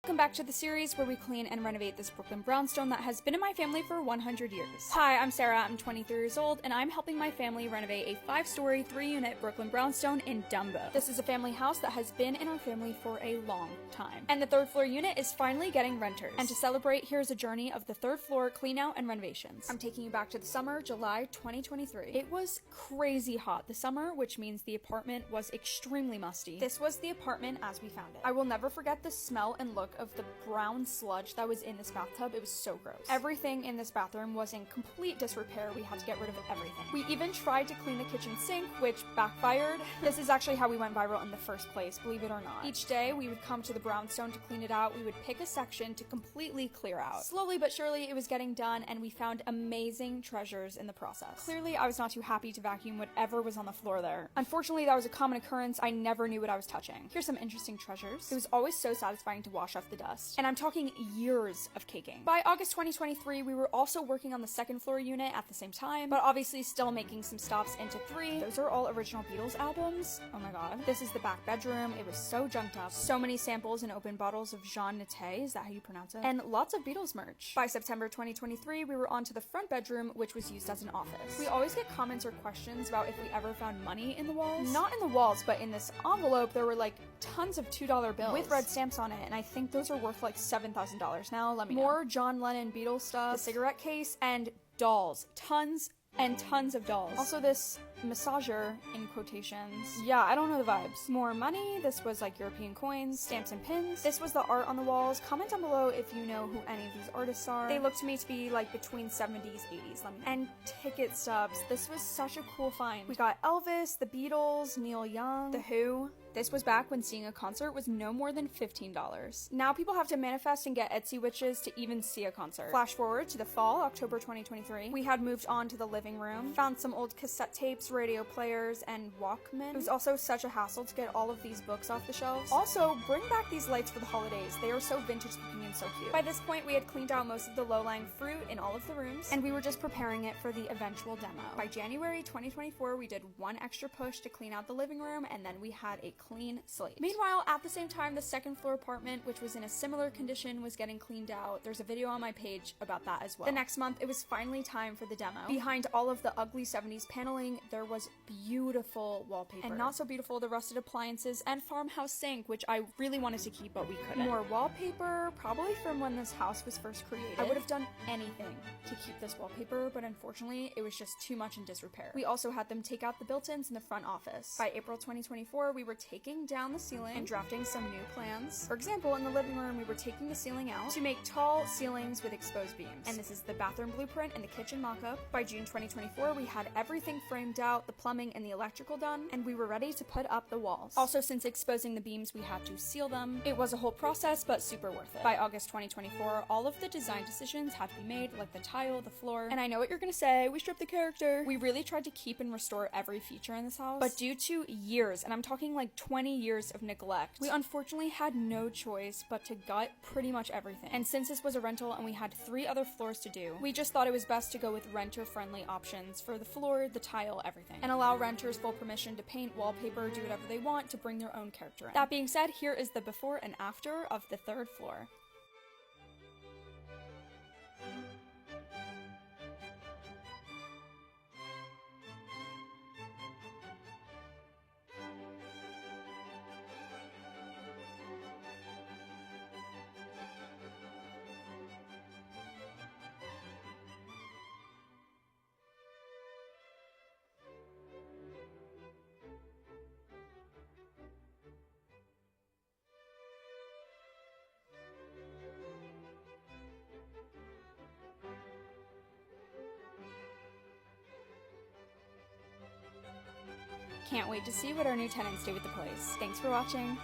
Welcome back to the series where we clean and renovate this Brooklyn brownstone that has been in my family for 100 years. Hi, I'm Sarah, I'm 23 years old, and I'm helping my family renovate a 5-story, 3-unit Brooklyn brownstone in Dumbo. This is a family house that has been in our family for a long time. And the 3rd floor unit is finally getting renters. And to celebrate, here's a journey of the 3rd floor clean out and renovations. I'm taking you back to the summer, July 2023. It was crazy hot this summer, which means the apartment was extremely musty. This was the apartment as we found it. I will never forget the smell and look of the brown sludge that was in this bathtub. It was so gross. Everything in this bathroom was in complete disrepair. We had to get rid of everything. We even tried to clean the kitchen sink, which backfired. This is actually how we went viral in the first place, believe it or not. Each day we would come to the brownstone to clean it out. We would pick a section to completely clear out. Slowly but surely it was getting done, and we found amazing treasures in the process. Clearly I was not too happy to vacuum whatever was on the floor there. Unfortunately, that was a common occurrence. I never knew what I was touching. Here's some interesting treasures. It was always so satisfying to wash off the dust. And I'm talking years of caking. By August 2023, we were also working on the 2nd floor unit at the same time, but obviously still making some stops into 3. Those are all original Beatles albums. Oh my god. This is the back bedroom. It was so junked up. So many samples and open bottles of Jean Naté, is that how you pronounce it? And lots of Beatles merch. By September 2023, we were on to the front bedroom, which was used as an office. We always get comments or questions about if we ever found money in the walls. Not in the walls, but in this envelope, there were like tons of $2 bills with red stamps on it, and I think those are worth like $7,000 now. Let me know. More John Lennon Beatles stuff, the cigarette case, and dolls. Tons and tons of dolls. Also this massager, in quotations. Yeah, I don't know the vibes. More money. This was like European coins, stamps and pins. This was the art on the walls. Comment down below if you know who any of these artists are. They look to me to be like between 70s, 80s. Let me know. And ticket stubs. This was such a cool find. We got Elvis, the Beatles, Neil Young, The Who. This was back when seeing a concert was no more than $15. Now people have to manifest and get Etsy witches to even see a concert. Flash forward to the fall, October 2023. We had moved on to the living room, found some old cassette tapes, radio players, and Walkman. It was also such a hassle to get all of these books off the shelves. Also, bring back these lights for the holidays. They are so vintage looking and so cute. By this point, we had cleaned out most of the low-lying fruit in all of the rooms, and we were just preparing it for the eventual demo. By January 2024, we did one extra push to clean out the living room, and then we had a clean slate. Meanwhile, at the same time, the 2nd floor apartment, which was in a similar condition, was getting cleaned out. There's a video on my page about that as well. The next month, it was finally time for the demo. Behind all of the ugly 70s paneling, there was beautiful wallpaper. And not so beautiful, the rusted appliances and farmhouse sink, which I really wanted to keep, but we couldn't. More wallpaper, probably from when this house was first created. I would have done anything to keep this wallpaper, but unfortunately, it was just too much in disrepair. We also had them take out the built-ins in the front office. By April 2024, we were taking down the ceiling and drafting some new plans. For example, in the living room, we were taking the ceiling out to make tall ceilings with exposed beams. And this is the bathroom blueprint and the kitchen mock-up. By June 2024, we had everything framed out, the plumbing and the electrical done, and we were ready to put up the walls. Also, since exposing the beams, we had to seal them. It was a whole process, but super worth it. By August 2024, all of the design decisions had to be made, like the tile, the floor, and I know what you're gonna say, we stripped the character. We really tried to keep and restore every feature in this house, but due to years, and I'm talking like 20 years of neglect, we unfortunately had no choice but to gut pretty much everything. And since this was a rental and we had 3 other floors to do, we just thought it was best to go with renter-friendly options for the floor, the tile, everything, and allow renters full permission to paint, wallpaper, do whatever they want to bring their own character in. That being said, here is the before and after of the 3rd floor. Can't wait to see what our new tenants do with the place. Thanks for watching.